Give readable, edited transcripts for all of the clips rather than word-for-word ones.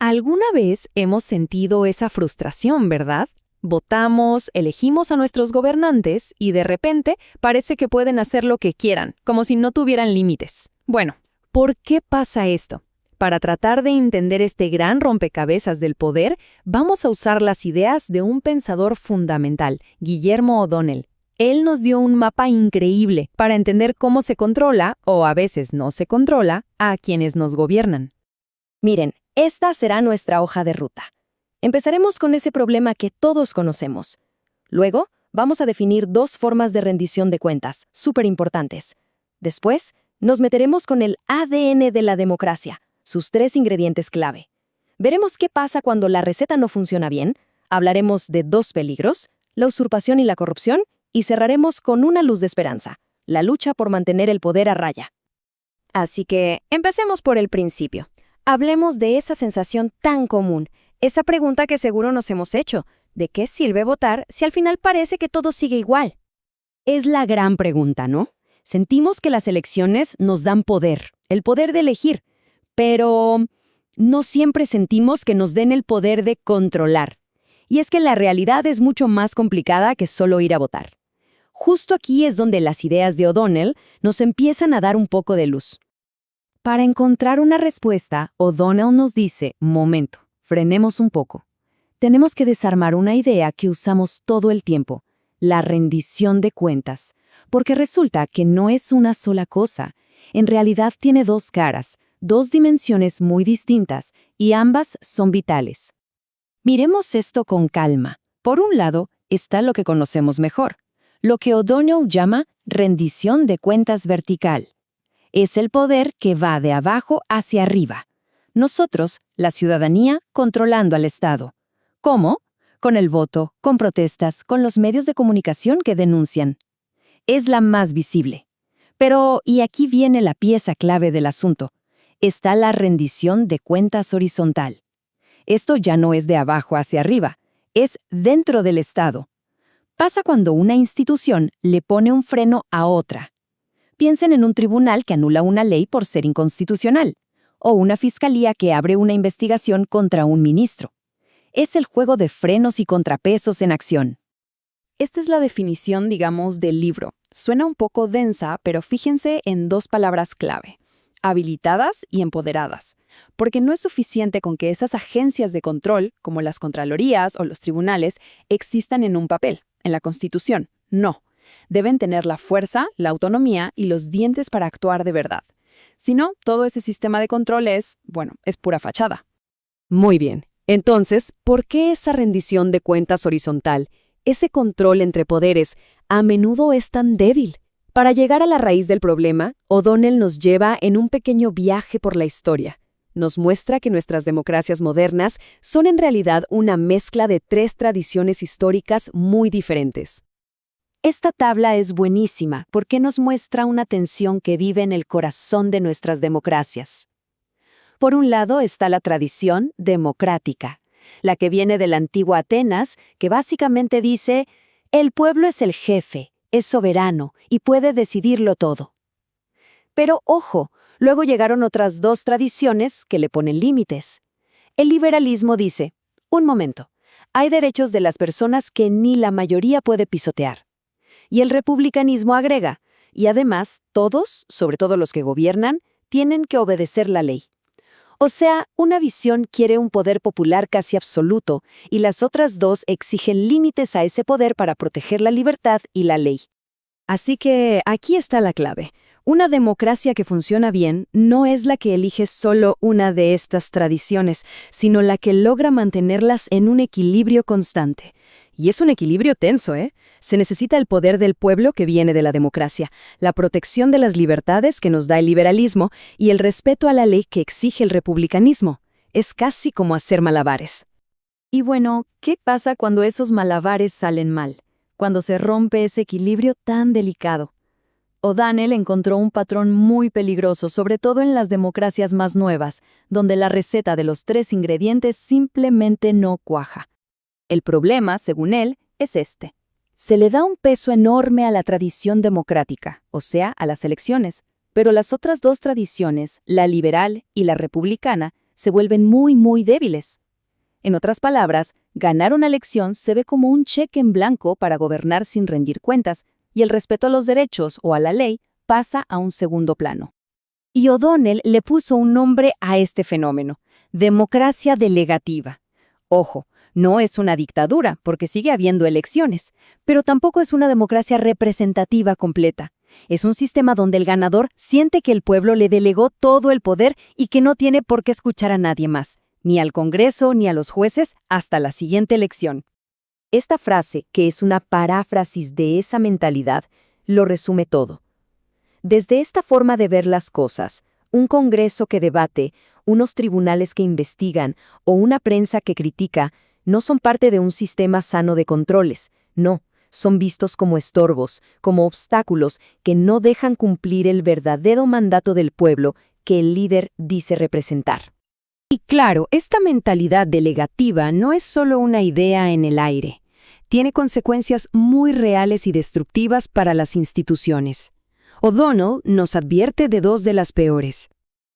Alguna vez hemos sentido esa frustración, ¿verdad? Votamos, elegimos a nuestros gobernantes y de repente parece que pueden hacer lo que quieran, como si no tuvieran límites. Bueno, ¿por qué pasa esto? Para tratar de entender este gran rompecabezas del poder, vamos a usar las ideas de un pensador fundamental, Guillermo O'Donnell. Él nos dio un mapa increíble para entender cómo se controla, o a veces no se controla, a quienes nos gobiernan. Miren, esta será nuestra hoja de ruta. Empezaremos con ese problema que todos conocemos. Luego, vamos a definir dos formas de rendición de cuentas, súper importantes. Después, nos meteremos con el ADN de la democracia, sus 3 ingredientes clave. Veremos qué pasa cuando la receta no funciona bien, hablaremos de 2 peligros, la usurpación y la corrupción, y cerraremos con una luz de esperanza, la lucha por mantener el poder a raya. Así que, empecemos por el principio. Hablemos de esa sensación tan común, esa pregunta que seguro nos hemos hecho, ¿de qué sirve votar si al final parece que todo sigue igual? Es la gran pregunta, ¿no? Sentimos que las elecciones nos dan poder, el poder de elegir, pero no siempre sentimos que nos den el poder de controlar. Y es que la realidad es mucho más complicada que solo ir a votar. Justo aquí es donde las ideas de O'Donnell nos empiezan a dar un poco de luz. Para encontrar una respuesta, O'Donnell nos dice, momento, frenemos un poco. Tenemos que desarmar una idea que usamos todo el tiempo, la rendición de cuentas, porque resulta que no es una sola cosa. En realidad tiene 2 caras, 2 dimensiones muy distintas, y ambas son vitales. Miremos esto con calma. Por un lado, está lo que conocemos mejor, lo que O'Donnell llama rendición de cuentas vertical. Es el poder que va de abajo hacia arriba. Nosotros, la ciudadanía, controlando al Estado. ¿Cómo? Con el voto, con protestas, con los medios de comunicación que denuncian. Es la más visible. Pero, y aquí viene la pieza clave del asunto, está la rendición de cuentas horizontal. Esto ya no es de abajo hacia arriba, es dentro del Estado. Pasa cuando una institución le pone un freno a otra. Piensen en un tribunal que anula una ley por ser inconstitucional, o una fiscalía que abre una investigación contra un ministro. Es el juego de frenos y contrapesos en acción. Esta es la definición, digamos, del libro. Suena un poco densa, pero fíjense en 2 palabras clave: habilitadas y empoderadas. Porque no es suficiente con que esas agencias de control, como las contralorías o los tribunales, existan en un papel, en la Constitución. No. Deben tener la fuerza, la autonomía y los dientes para actuar de verdad. Si no, todo ese sistema de control es pura fachada. Muy bien. Entonces, ¿por qué esa rendición de cuentas horizontal, ese control entre poderes, a menudo es tan débil? Para llegar a la raíz del problema, O'Donnell nos lleva en un pequeño viaje por la historia. Nos muestra que nuestras democracias modernas son en realidad una mezcla de 3 tradiciones históricas muy diferentes. Esta tabla es buenísima porque nos muestra una tensión que vive en el corazón de nuestras democracias. Por un lado está la tradición democrática, la que viene de la antigua Atenas, que básicamente dice, el pueblo es el jefe, es soberano y puede decidirlo todo. Pero ojo, luego llegaron otras 2 tradiciones que le ponen límites. El liberalismo dice, un momento, hay derechos de las personas que ni la mayoría puede pisotear. Y el republicanismo agrega, y además, todos, sobre todo los que gobiernan, tienen que obedecer la ley. O sea, una visión quiere un poder popular casi absoluto, y las otras 2 exigen límites a ese poder para proteger la libertad y la ley. Así que aquí está la clave. Una democracia que funciona bien no es la que elige solo una de estas tradiciones, sino la que logra mantenerlas en un equilibrio constante. Y es un equilibrio tenso, ¿eh? Se necesita el poder del pueblo que viene de la democracia, la protección de las libertades que nos da el liberalismo y el respeto a la ley que exige el republicanismo. Es casi como hacer malabares. Y bueno, ¿qué pasa cuando esos malabares salen mal? Cuando se rompe ese equilibrio tan delicado. O'Donnell encontró un patrón muy peligroso, sobre todo en las democracias más nuevas, donde la receta de los 3 ingredientes simplemente no cuaja. El problema, según él, es este. Se le da un peso enorme a la tradición democrática, o sea, a las elecciones, pero las otras 2 tradiciones, la liberal y la republicana, se vuelven muy débiles. En otras palabras, ganar una elección se ve como un cheque en blanco para gobernar sin rendir cuentas, y el respeto a los derechos o a la ley pasa a un segundo plano. Y O'Donnell le puso un nombre a este fenómeno: democracia delegativa. Ojo, no es una dictadura, porque sigue habiendo elecciones, pero tampoco es una democracia representativa completa. Es un sistema donde el ganador siente que el pueblo le delegó todo el poder y que no tiene por qué escuchar a nadie más, ni al Congreso ni a los jueces, hasta la siguiente elección. Esta frase, que es una paráfrasis de esa mentalidad, lo resume todo. Desde esta forma de ver las cosas, un Congreso que debate, unos tribunales que investigan o una prensa que critica no son parte de un sistema sano de controles, no, son vistos como estorbos, como obstáculos que no dejan cumplir el verdadero mandato del pueblo que el líder dice representar. Y claro, esta mentalidad delegativa no es solo una idea en el aire. Tiene consecuencias muy reales y destructivas para las instituciones. O'Donnell nos advierte de dos de las peores.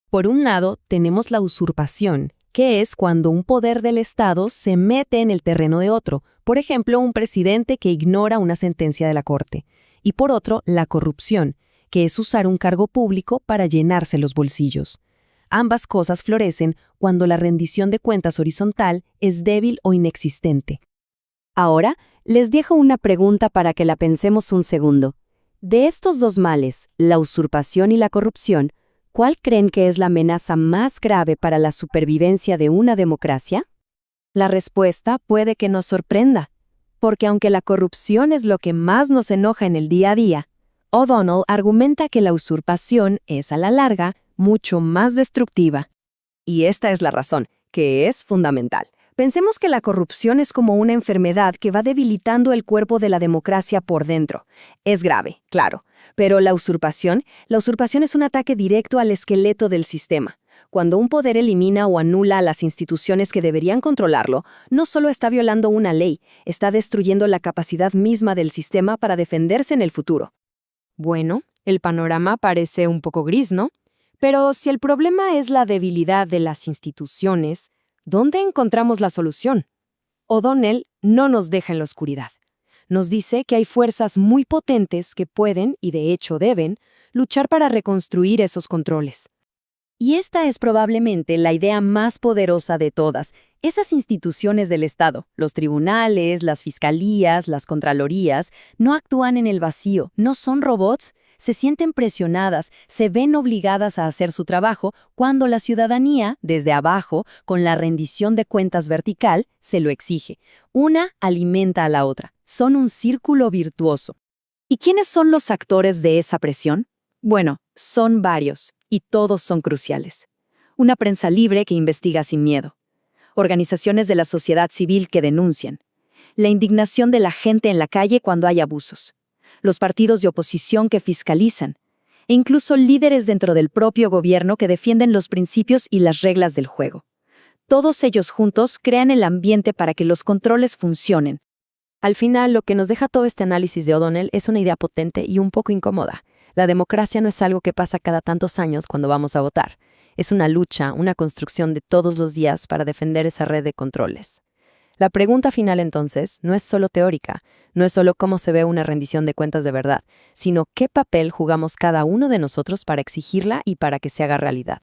Por un lado, tenemos la usurpación, que es cuando un poder del Estado se mete en el terreno de otro, por ejemplo, un presidente que ignora una sentencia de la Corte. Y por otro, la corrupción, que es usar un cargo público para llenarse los bolsillos. Ambas cosas florecen cuando la rendición de cuentas horizontal es débil o inexistente. Ahora, les dejo una pregunta para que la pensemos un segundo. De estos dos males, la usurpación y la corrupción, ¿cuál creen que es la amenaza más grave para la supervivencia de una democracia? La respuesta puede que nos sorprenda, porque aunque la corrupción es lo que más nos enoja en el día a día, O'Donnell argumenta que la usurpación es, a la larga, mucho más destructiva. Y esta es la razón, que es fundamental. Pensemos que la corrupción es como una enfermedad que va debilitando el cuerpo de la democracia por dentro. Es grave, claro, pero la usurpación es un ataque directo al esqueleto del sistema. Cuando un poder elimina o anula a las instituciones que deberían controlarlo, no solo está violando una ley, está destruyendo la capacidad misma del sistema para defenderse en el futuro. Bueno, el panorama parece un poco gris, ¿no? Pero si el problema es la debilidad de las instituciones, ¿dónde encontramos la solución? O'Donnell no nos deja en la oscuridad. Nos dice que hay fuerzas muy potentes que pueden, y de hecho deben, luchar para reconstruir esos controles. Y esta es probablemente la idea más poderosa de todas. Esas instituciones del Estado, los tribunales, las fiscalías, las contralorías, no actúan en el vacío, no son robots. Se sienten presionadas, se ven obligadas a hacer su trabajo cuando la ciudadanía, desde abajo, con la rendición de cuentas vertical, se lo exige. Una alimenta a la otra. Son un círculo virtuoso. ¿Y quiénes son los actores de esa presión? Bueno, son varios, y todos son cruciales. Una prensa libre que investiga sin miedo. Organizaciones de la sociedad civil que denuncian. La indignación de la gente en la calle cuando hay abusos. Los partidos de oposición que fiscalizan, e incluso líderes dentro del propio gobierno que defienden los principios y las reglas del juego. Todos ellos juntos crean el ambiente para que los controles funcionen. Al final, lo que nos deja todo este análisis de O'Donnell es una idea potente y un poco incómoda. La democracia no es algo que pasa cada tantos años cuando vamos a votar. Es una lucha, una construcción de todos los días para defender esa red de controles. La pregunta final, entonces, no es solo teórica, no es solo cómo se ve una rendición de cuentas de verdad, sino qué papel jugamos cada uno de nosotros para exigirla y para que se haga realidad.